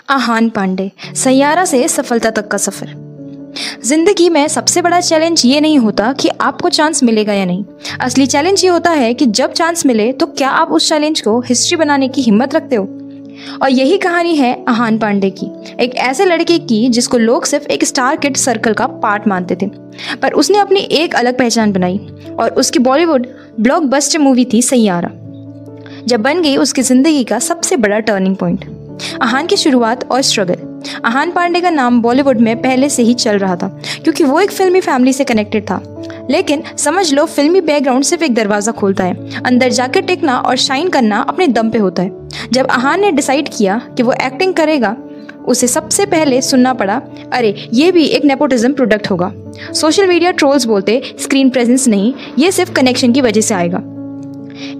आहान पांडे, सैयारा से सफलता तक का सफर। जिंदगी में सबसे बड़ा चैलेंज ये नहीं होता कि आपको चांस मिलेगा या नहीं। असली चैलेंज ये होता है कि जब चांस मिले तो क्या आप उस चैलेंज को हिस्ट्री बनाने की हिम्मत रखते हो। और यही कहानी है आहान पांडे की, एक ऐसे लड़के की जिसको लोग सिर्फ एक स्टार किड सर्कल का पार्ट मानते थे, पर उसने अपनी एक अलग पहचान बनाई और उसकी बॉलीवुड ब्लॉकबस्टर मूवी थी सैयारा, जब बन गई उसकी जिंदगी का सबसे बड़ा टर्निंग पॉइंट। आहान की शुरुआत और स्ट्रगल। आहान पांडे का नाम बॉलीवुड में पहले से ही चल रहा था क्योंकि वो एक फिल्मी फैमिली से कनेक्टेड था, लेकिन समझ लो फिल्मी बैकग्राउंड सिर्फ एक दरवाज़ा खोलता है, अंदर जाकर टिकना और शाइन करना अपने दम पे होता है। जब आहान ने डिसाइड किया कि वो एक्टिंग करेगा, उसे सबसे पहले सुनना पड़ा, अरे ये भी एक नेपोटिज्म प्रोडक्ट होगा। सोशल मीडिया ट्रोल्स बोलते स्क्रीन प्रेजेंस नहीं, ये सिर्फ कनेक्शन की वजह से आएगा।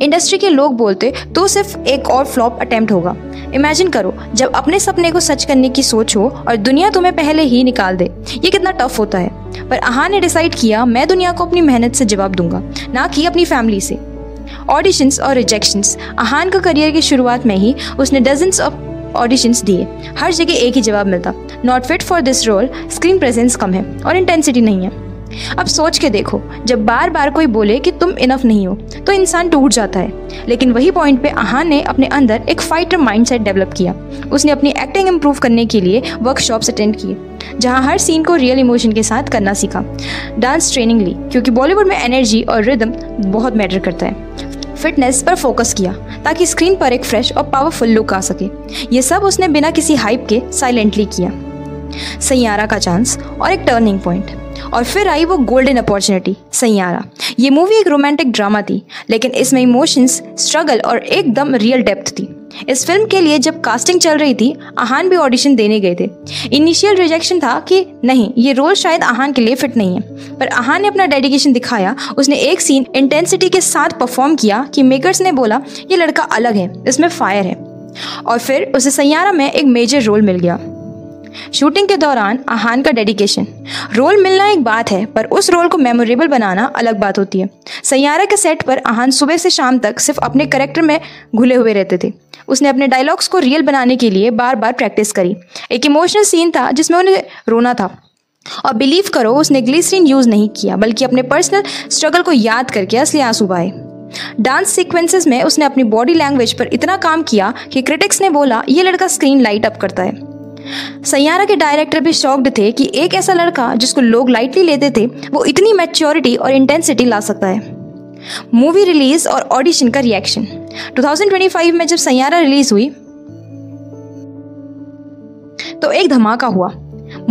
इंडस्ट्री के लोग बोलते तो सिर्फ एक और फ्लॉप अटेम्प्ट होगा। इमेजिन करो जब अपने सपने को सच करने की सोच हो और दुनिया तुम्हें पहले ही निकाल दे, ये कितना टफ होता है। पर आहान ने डिसाइड किया, मैं दुनिया को अपनी मेहनत से जवाब दूंगा, ना कि अपनी फैमिली से। ऑडिशंस और रिजेक्शंस। आहान का करियर की शुरुआत में ही उसने डजन्स ऑफ ऑडिशंस दिए, हर जगह एक ही जवाब मिलता, not fit for this role, screen presence कम है और इंटेंसिटी नहीं है। अब सोच के देखो, जब बार बार कोई बोले कि तुम इनफ नहीं हो तो इंसान टूट जाता है। लेकिन वही पॉइंट पे आहान ने अपने अंदर एक फाइटर माइंडसेट डेवलप किया। उसने अपनी एक्टिंग इंप्रूव करने के लिए वर्कशॉप्स अटेंड किए, जहां हर सीन को रियल इमोशन के साथ करना सीखा। डांस ट्रेनिंग ली, क्योंकि बॉलीवुड में एनर्जी और रिदम बहुत मैटर करता है। फिटनेस पर फोकस किया ताकि स्क्रीन पर एक फ्रेश और पावरफुल लुक आ सके। ये सब उसने बिना किसी हाइप के साइलेंटली किया। सैयारा का चांस और एक टर्निंग पॉइंट, और फिर आई वो गोल्डन अपॉर्चुनिटी सैयारा। ये मूवी एक रोमांटिक ड्रामा थी, लेकिन इसमें इमोशंस, स्ट्रगल और एकदम रियल डेप्थ थी। इस फिल्म के लिए जब कास्टिंग चल रही थी, आहान भी ऑडिशन देने गए थे। इनिशियल रिजेक्शन था कि नहीं, ये रोल शायद आहान के लिए फिट नहीं है, पर आहान ने अपना डेडिकेशन दिखाया। उसने एक सीन इंटेंसिटी के साथ परफॉर्म किया कि मेकर्स ने बोला ये लड़का अलग है, इसमें फायर है, और फिर उसे सैयारा में एक मेजर रोल मिल गया। शूटिंग के दौरान आहान का डेडिकेशन। रोल मिलना एक बात है, पर उस रोल को मेमोरेबल बनाना अलग बात होती है। सैयारा के सेट पर आहान सुबह से शाम तक सिर्फ अपने कैरेक्टर में घुले हुए रहते थे। उसने अपने डायलॉग्स को रियल बनाने के लिए बार बार प्रैक्टिस करी। एक इमोशनल सीन था जिसमें उन्हें रोना था, और बिलीव करो उसने ग्लिसरीन यूज़ नहीं किया, बल्कि अपने पर्सनल स्ट्रगल को याद करके असली आंसू बहाए। डांस सीक्वेंसेस में उसने अपनी बॉडी लैंग्वेज पर इतना काम किया कि क्रिटिक्स ने बोला ये लड़का स्क्रीन लाइट अप करता है। सैयारा के डायरेक्टर भी शॉक्ड थे कि एक ऐसा लड़का जिसको लोग लाइटली लेते थे, वो इतनी मैच्योरिटी और इंटेंसिटी ला सकता है। मूवी रिलीज और ऑडिशन का रिएक्शन। 2025 में जब सैयारा रिलीज हुई तो एक धमाका हुआ।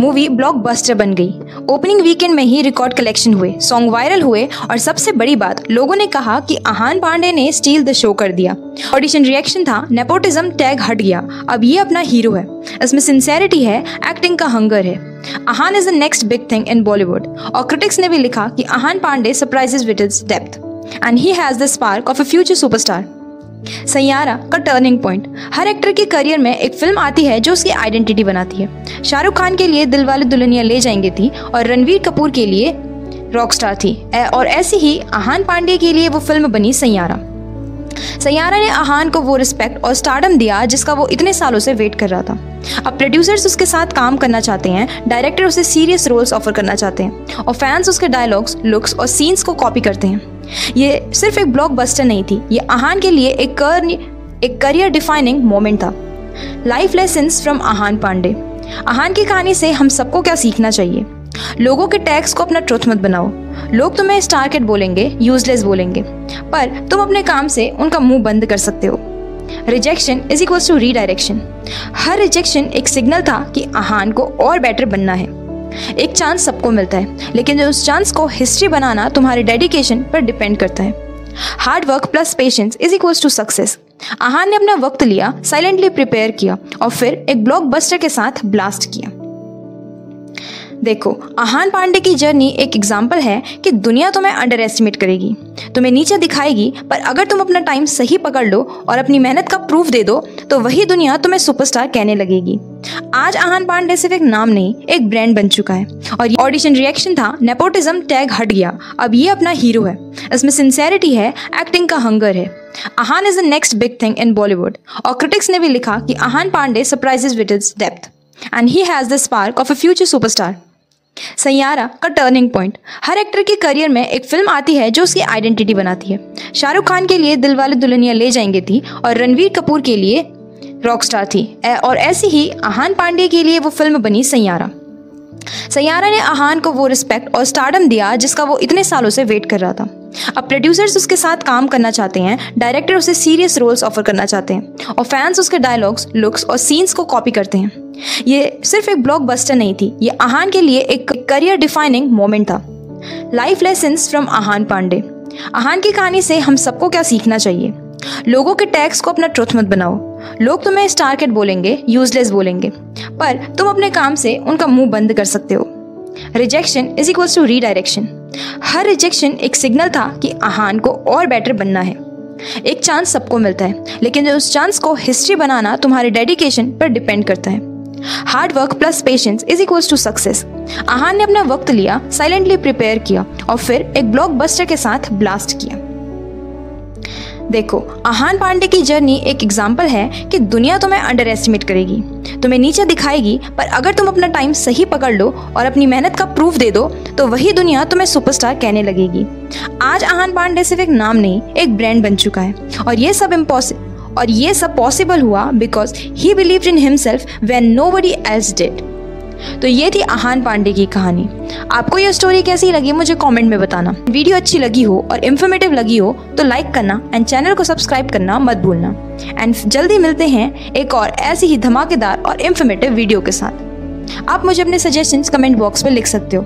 मूवी ब्लॉकबस्टर बन गई। ओपनिंग वीकेंड में ही रिकॉर्ड कलेक्शन हुए, सॉन्ग वायरल हुए, और सबसे बड़ी बात, लोगों ने कहा कि आहान पांडे ने स्टील द शो कर दिया। ऑडिशन रिएक्शन था, नेपोटिज्म टैग हट गया, अब ये अपना हीरो है। इसमें सिंसेरिटी है, एक्टिंग का हंगर है। Ahaan is the next big thing in Bollywood, और क्रिटिक्स ने भी लिखा कि Ahaan Panday surprises with his depth and he has the spark of a future superstar. Saiyaara का टर्निंग पॉइंट। हर एक्टर के करियर में एक फिल्म आती है जो उसकी आइडेंटिटी बनाती है। शाहरुख खान के लिए दिलवाले दुल्हनिया ले जाएंगे थी, और रणवीर कपूर के लिए रॉकस्टार थी, और ऐसी ही आहान पांडे के लिए वो फिल्म बनी सैयारा। सैयारा ने आहान को वो रिस्पेक्ट और स्टारडम दिया जिसका वो इतने सालों से वेट कर रहा था। अब प्रोड्यूसर्स उसके साथ काम करना चाहते हैं, डायरेक्टर उसे सीरियस रोल्स ऑफर करना चाहते हैं, और फैंस उसके डायलॉग्स, लुक्स और सीन्स को कॉपी करते हैं। ये सिर्फ एक ब्लॉकबस्टर नहीं थी, ये आहान के लिए एक करियर डिफाइनिंग मोमेंट था। Life lessons from Ahaan Panday. Ahaan की कहानी से हम सबको क्या सीखना चाहिए? लोगों के टैग्स को अपना ट्रुथ मत बनाओ। लोग तुम्हें स्टार किड बोलेंगे, यूजलेस बोलेंगे, पर तुम अपने काम से उनका मुंह बंद कर सकते हो। Rejection is equals to redirection. हर रिजेक्शन एक सिग्नल था कि आहान को और बेटर बनना है। एक चांस सबको मिलता है, लेकिन उस चांस को हिस्ट्री बनाना तुम्हारे डेडिकेशन पर डिपेंड करता है। Hard work plus patience is equals to success. Ahaan ने अपना वक्त लिया, साइलेंटली प्रिपेयर किया, और फिर एक ब्लॉकबस्टर के साथ ब्लास्ट किया। देखो, आहान पांडे की जर्नी एक एग्जाम्पल है कि दुनिया तुम्हें अंडर एस्टिमेट करेगी, तुम्हें नीचे दिखाएगी, पर अगर तुम अपना टाइम सही पकड़ लो और अपनी मेहनत का प्रूफ दे दो तो वही दुनिया तुम्हें सुपरस्टार कहने लगेगी। आज आहान पांडे सिर्फ एक नाम नहीं, एक ब्रांड बन चुका है। और ये ऑडिशन रिएक्शन था, नेपोटिज्म टैग हट गया, अब ये अपना हीरो है। इसमें सिंसेरिटी है, एक्टिंग का हंगर है। Ahaan is the next big thing in Bollywood. और क्रिटिक्स ने भी लिखा कि Ahaan Panday surprises with his depth and he has the spark of a future superstar. Saiyaara का टर्निंग पॉइंट। हर एक्टर के करियर में एक फिल्म आती है जो उसकी आइडेंटिटी बनाती है। शाहरुख खान के लिए दिलवाले दुल्हनिया ले जाएंगे थी और रणवीर कपूर के लिए रॉकस्टार थी, और ऐसी ही आहान पांडे के लिए वो फिल्म बनी सैयारा। सैयारा ने आहान को वो रिस्पेक्ट और स्टारडम दिया जिसका वो इतने सालों से वेट कर रहा था। अब प्रोड्यूसर्स उसके साथ काम करना चाहते हैं, डायरेक्टर उसे सीरियस रोल्स ऑफर करना चाहते हैं और फैंस उसके डायलॉग्स, लुक्स और सीन्स को कॉपी करते हैं। ये सिर्फ एक ब्लॉकबस्टर नहीं थी, ये आहान के लिए एक करियर डिफाइनिंग मोमेंट था। Life lessons from Ahaan Panday. Ahaan की कहानी से हम सबको क्या सीखना चाहिए? लोगों के टैग्स को अपना ट्रुथ मत बनाओ। लोग तुम्हें स्टार किड बोलेंगे, यूजलेस बोलेंगे, पर तुम अपने काम से उनका मुंह बंद कर सकते हो। Rejection is equals to redirection. हर रिजेक्शन एक सिग्नल था कि आहान को और बेटर बनना है। एक चांस सबको मिलता है, लेकिन उस चांस को हिस्ट्री बनाना तुम्हारे डेडिकेशन पर डिपेंड करता है। Hard work plus patience is equals to success. Ahaan ने अपना वक्त लिया, साइलेंटली प्रिपेयर किया और फिर एक ब्लॉकबस्टर के साथ ब्लास्ट किया। देखो, आहान पांडे की जर्नी एक एग्जाम्पल है कि दुनिया तुम्हें अंडर एस्टिमेट करेगी, तुम्हें नीचे दिखाएगी, पर अगर तुम अपना टाइम सही पकड़ लो और अपनी मेहनत का प्रूफ दे दो तो वही दुनिया तुम्हें सुपरस्टार कहने लगेगी। आज आहान पांडे सिर्फ एक नाम नहीं, एक ब्रांड बन चुका है। और ये सब पॉसिबल हुआ because he believed in himself when nobody else did. तो ये थी आहान पांडे की कहानी। आपको ये स्टोरी कैसी लगी मुझे कमेंट में बताना। वीडियो अच्छी लगी हो और इन्फॉर्मेटिव लगी हो तो लाइक करना एंड चैनल को सब्सक्राइब करना मत भूलना। एंड जल्दी मिलते हैं एक और ऐसी ही धमाकेदार और इन्फॉर्मेटिव वीडियो के साथ। आप मुझे अपने सजेशंस कमेंट बॉक्स में लिख सकते हो।